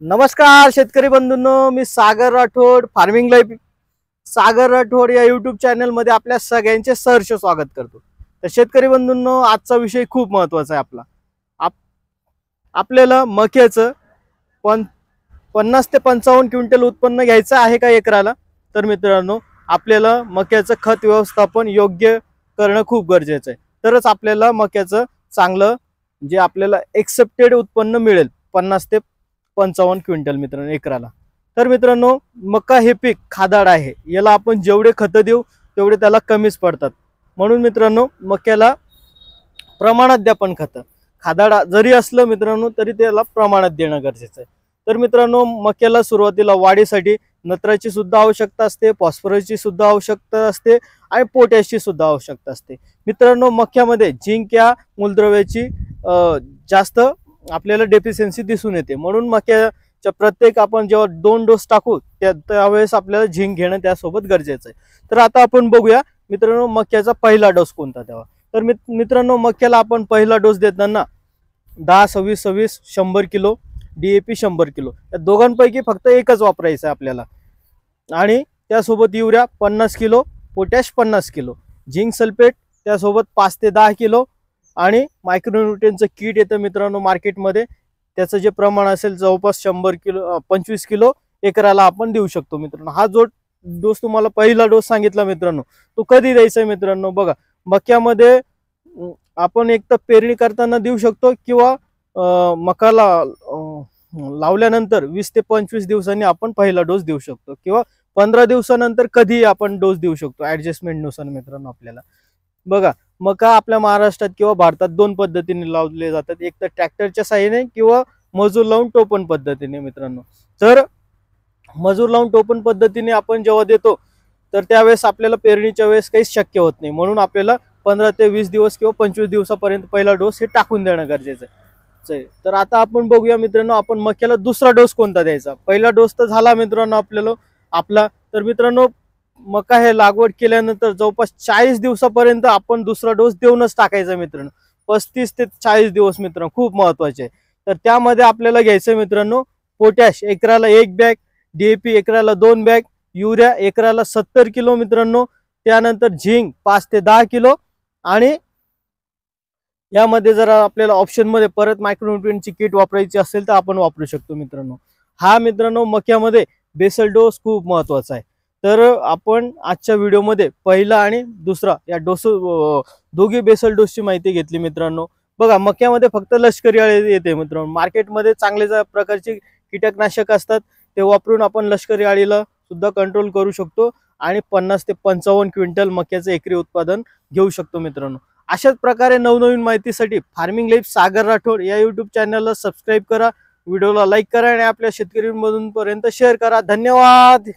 नमस्कार शेतकरी बंधूंनो, मी सागर Rathod farming life सागर राठोड या युट्यूब चॅनल मध्ये आपल्या सगळ्यांचे सहर्ष स्वागत करतो। तर शेतकरी बंधूंनो, आजचा विषय खूप महत्त्वाचा आहे आपला। आपल्याला मक्याचं 50 ते 55 क्विंटल उत्पन्न घ्यायचं आहे का एकराला? तर मित्रांनो, आपल्याला मक्याचं खत व्यवस्थापन योग्य करणं खूप गरजेचं आहे, तरच आपल्याला मक्याचं चांगलं जे आपल्याला एक्सेप्टेड उत्पन्न मिळेल 50 ते 55 क्विंटल मित्रांनो एकराला। तर मित्रांनो, मका हे पीक खादाड आहे, याला आपण जेवढे खत देऊ तेवढे त्याला कमीच पडतात। म्हणून मित्रांनो, मक्याला प्रमाणात द्या, पण खत खादाड जरी असलं मित्रांनो तरी त्याला प्रमाणात देणं गरजेचं आहे। तर मित्रांनो, मक्याला सुरुवातीला वाढीसाठी नत्राची सुद्धा आवश्यकता असते, फॉस्फरसची सुद्धा आवश्यकता असते आणि पोटॅशची सुद्धा आवश्यकता असते। मित्रांनो, मक्यामध्ये झिंक या मूलद्रव्याची जास्त आपल्याला डेफिशियन्सी दिसून येते, म्हणून मक्याच्या प्रत्येक आपण जेव्हा 2 डोस टाकू त्यावेळेस आपल्याला झिंक घेणं त्यासोबत गरजेचं आहे। तर आता आपण बघूया मित्रांनो, मक्याचा पहिला डोस कोणता द्यावा। तर मित्रांनो, मक्याला आपण पहिला डोस देताना 10-26-26 100 किलो DAP 100 किलो या दोघांपैकी फक्त एकच वापरायचं आहे आपल्याला, आणि त्यासोबत urea 50 kilo, potash 50 kilo, zinc sulphate त्यासोबत 5 ते 10 किलो आणि मायक्रोन्यूट्रिएंटचं किट येतं मित्रांनो मार्केटमध्ये, त्याचं जे प्रमाण असेल जवळपास 100 किलो 25 किलो एकराला आपण देऊ शकतो मित्रांनो। हा जो डोस तुम्हाला पहिला डोस सांगितला मित्रांनो, तो कधी द्यायचा आहे मित्रांनो? बघा, मक्यामध्ये आपण एक तर पेरणी करताना देऊ शकतो किंवा मकाला लावल्यानंतर 20 ते 25 दिवसांनी आपण पहिला डोस देऊ शकतो, किंवा 15 दिवसानंतर कधी आपण डोस देऊ शकतो ऍडजस्टमेंटनुसार मित्रांनो। आपल्याला बघा, मका आपल्या महाराष्ट्रात किंवा भारतात 2 पद्धतीने लावले जातात, एक तर ट्रॅक्टरच्या साहाय्याने किंवा मजूर लावून टोपण पद्धतीने मित्रांनो। तर मजूर लावून टोपण पद्धतीने आपण जेव्हा देतो तर त्यावेळेस आपल्याला पेरणीच्या वेळेस काहीच शक्य होत नाही, म्हणून आपल्याला 15 ते 20 दिवस किंवा 25 दिवसापर्यंत पहिला डोस हे टाकून देणं गरजेचं आहे। तर आता आपण बघूया मित्रांनो, आपण मक्याला दुसरा डोस कोणता द्यायचा। पहिला डोस तर झाला मित्रांनो आपला। तर मित्रांनो, मका हे लागवड केल्यानंतर जवळपास 40 दिवसापर्यंत आपण दुसरा डोस देऊनच टाकायचा मित्रांनो। 35 ते 40 दिवस मित्रांनो खूप महत्वाचे आहे। तर त्यामध्ये आपल्याला घ्यायचं मित्रांनो, पोटॅश एकराला 1 बॅग, DAP एकराला 2 बॅग, युरिया एकराला 70 किलो मित्रांनो, त्यानंतर झिंक 5 ते 10 किलो, आणि यामध्ये जर आपल्याला ऑप्शन मध्ये परत मायक्रोन्यूट्रिएंटची किट वापरायची असेल तर आपण वापरू शकतो मित्रांनो। हा मित्रांनो, मक्यामध्ये बेसल डोस खूप महत्वाचा आहे। तर आपण आजच्या व्हिडिओमध्ये पहिला आणि दुसरा या दोघी बेसल डोसची माहिती घेतली मित्रांनो। बघा, मक्यामध्ये फक्त लष्करी अळी येते मित्रांनो, मार्केटमध्ये चांगल्या प्रकारचे कीटकनाशक असतात, ते वापरून आपण लष्करी अळीला सुद्धा कंट्रोल करू शकतो आणि 50 ते 55 क्विंटल मक्याचं एकरी उत्पादन घेऊ शकतो मित्रांनो। अशाच प्रकारे नवनवीन माहितीसाठी फार्मिंग लाईफ सागर राठोड या युट्यूब चॅनलला सबस्क्राईब करा, व्हिडिओला लाईक करा आणि आपल्या शेतकरी बंधूंपर्यंत शेअर करा। धन्यवाद।